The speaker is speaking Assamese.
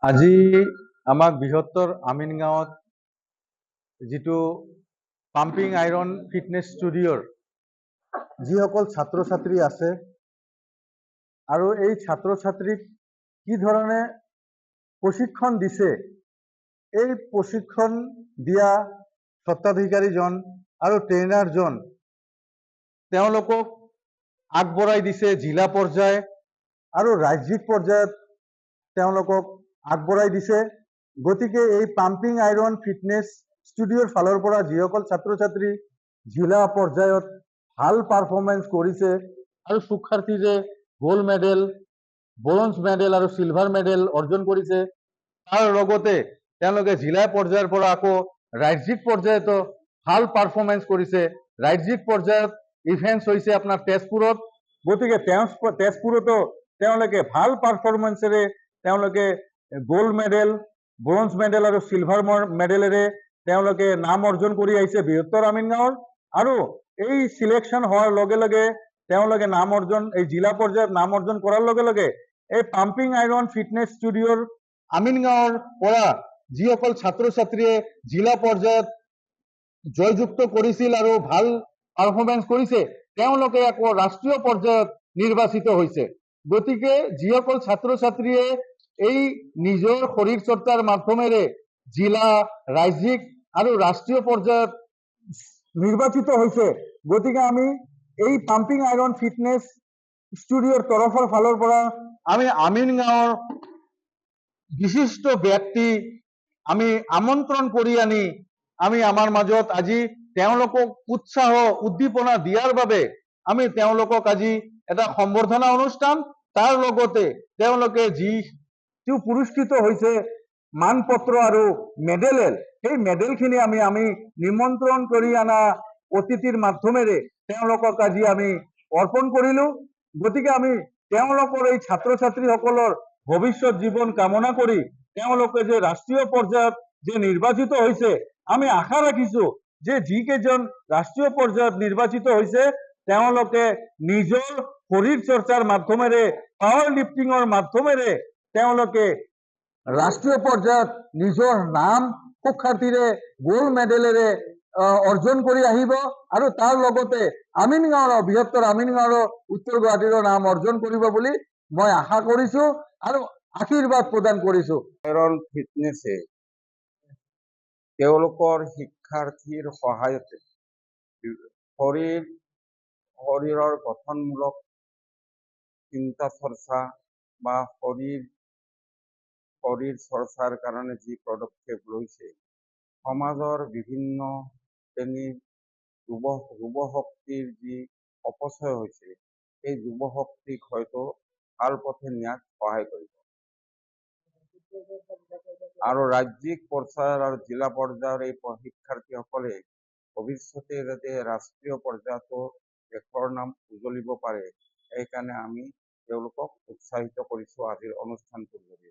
আজি আমাক বৃহত্তৰ আমিনগাঁৱত যিটো পাম্পিং আইৰণ ফিটনেছ ষ্টুডিঅ'ৰ যিসকল ছাত্ৰ ছাত্ৰী আছে আৰু এই ছাত্ৰ ছাত্ৰীক কি ধৰণে প্ৰশিক্ষণ দিছে, এই প্ৰশিক্ষণ দিয়া স্বত্বাধিকাৰীজন আৰু ট্ৰেইনাৰজন তেওঁলোকক আগবঢ়াই দিছে জিলা পৰ্যায় আৰু ৰাজ্যিক পৰ্যায়ত তেওঁলোকক আগবঢ়াই দিছে। গতিকে এই পাম্পিং আইৰণ ফিটনেছ ষ্টুডিঅ'ৰ ফালৰ পৰা যিসকল ছাত্ৰ ছাত্ৰী জিলা পৰ্যায়ত ভাল পাৰফৰ্মেঞ্চ কৰিছে আৰু শিক্ষাৰ্থীৰে গোল্ড মেডেল, ব্ৰঞ্জ মেডেল আৰু চিলভাৰ মেডেল অৰ্জন কৰিছে, তাৰ লগতে তেওঁলোকে জিলা পৰ্যায়ৰ পৰা আকৌ ৰাজ্যিক পৰ্যায়তো ভাল পাৰফৰ্মেঞ্চ কৰিছে। ৰাজ্যিক পৰ্যায়ত ইভেণ্টছ হৈছে আপোনাৰ তেজপুৰত। গতিকে তেজপুৰতো তেওঁলোকে ভাল পাৰফৰ্মেঞ্চেৰে তেওঁলোকে গোল্ড মেডেল, ব্ৰঞ্জ মেডেল আৰু চিলভাৰ মেডেলেৰে তেওঁলোকে নাম অৰ্জন কৰি আহিছে বৃহত্তৰ আমিনগাঁৱৰ। আৰু এই সিলেকশ্যন হোৱাৰ লগে লগে তেওঁলোকে নাম অৰ্জন, এই জিলা পৰ্যায়ত নাম অৰ্জন কৰাৰ লগে লগে এই পাম্পিং আইৰণ ফিটনেছ ষ্টুডিঅ'ৰ আমিনগাঁৱৰ পৰা যিসকল ছাত্ৰ ছাত্ৰীয়ে জিলা পৰ্যায়ত জয়যুক্ত কৰিছিল আৰু ভাল পাৰফৰ্মেঞ্চ কৰিছে, তেওঁলোকে আকৌ ৰাষ্ট্ৰীয় পৰ্যায়ত নিৰ্বাচিত হৈছে। গতিকে যিসকল ছাত্ৰ ছাত্ৰীয়ে এই নিজৰ শৰীৰ চৰ্চাৰ মাধ্যমেৰে জিলা, ৰাজ্যিক আৰু ৰাষ্ট্ৰীয় পৰ্যায়ত নিৰ্বাচিত হৈছে, গতিকে আমি এই পাম্পিং আইৰণ ফিটনেছ ষ্টুডিঅ'ৰ তৰফৰ ফালৰ পৰা আমি আমিনগাঁৱৰ বিশিষ্ট ব্যক্তি আমি আমন্ত্ৰণ কৰি আনি আমি আমাৰ মাজত আজি তেওঁলোকক উৎসাহ উদ্দীপনা দিয়াৰ বাবে আমি তেওঁলোকক আজি এটা সম্বৰ্ধনা অনুষ্ঠান, তাৰ লগতে তেওঁলোকে যিটো পুৰস্কৃত হৈছে মানপত্ৰ আৰু মেডেলেৰে, সেই মেডেলখিনি আমি নিমন্ত্ৰণ কৰি অনা অতিথিৰ মাধ্যমেৰে তেওঁলোকক আজি আমি অৰ্পণ কৰিলো। গতিকে আমি তেওঁলোকৰ এই ছাত্ৰ ছাত্ৰীসকলৰ ভৱিষ্যত জীৱন কামনা কৰি তেওঁলোকে যে ৰাষ্ট্ৰীয় পৰ্যায়ত যে নিৰ্বাচিত হৈছে, আমি আশা ৰাখিছো যে যিকেইজন ৰাষ্ট্ৰীয় পৰ্যায়ত নিৰ্বাচিত হৈছে তেওঁলোকে নিজৰ শৰীৰ চৰ্চাৰ মাধ্যমেৰে, পাৱাৰ লিফটিঙৰ মাধ্যমেৰে তেওঁলোকে ৰাষ্ট্ৰীয় পৰ্যায়ত নিজৰ নাম সুখ্যাতিৰে গোল্ড মেডেলেৰে অৰ্জন কৰি আহিব আৰু তাৰ লগতে আমিনগাঁৱৰ, বৃহত্তৰ আমিনগাঁৱৰ, উত্তৰ গুৱাহাটীৰ নাম অৰ্জন কৰিব বুলি মই আশা কৰিছো আৰু আশীৰ্বাদ প্ৰদান কৰিছো। আইৰণ ফিটনেছে তেওঁলোকৰ শিক্ষাৰ্থীৰ সহায়তে শৰীৰৰ গঠনমূলক চিন্তা চৰ্চা বা শৰীৰ চৰ্চাৰ কাৰণে যি পদক্ষেপ লৈছে, সমাজৰ বিভিন্ন শ্ৰেণীৰ যুৱ শক্তিৰ যি অপচয় হৈছে, এই যুৱ শক্তিক হয়তো ভাল পথে নিয়াত সহায় কৰিব। আৰু ৰাজ্যিক পৰ্যায়ৰ আৰু জিলা পৰ্যায়ৰ এই শিক্ষাৰ্থীসকলে ভৱিষ্যতে যাতে ৰাষ্ট্ৰীয় পৰ্যায়তো দেশৰ নাম উজ্বলিব পাৰে, সেইকাৰণে আমি তেওঁলোকক উৎসাহিত কৰিছো আজিৰ অনুষ্ঠানটোৰ জৰিয়তে।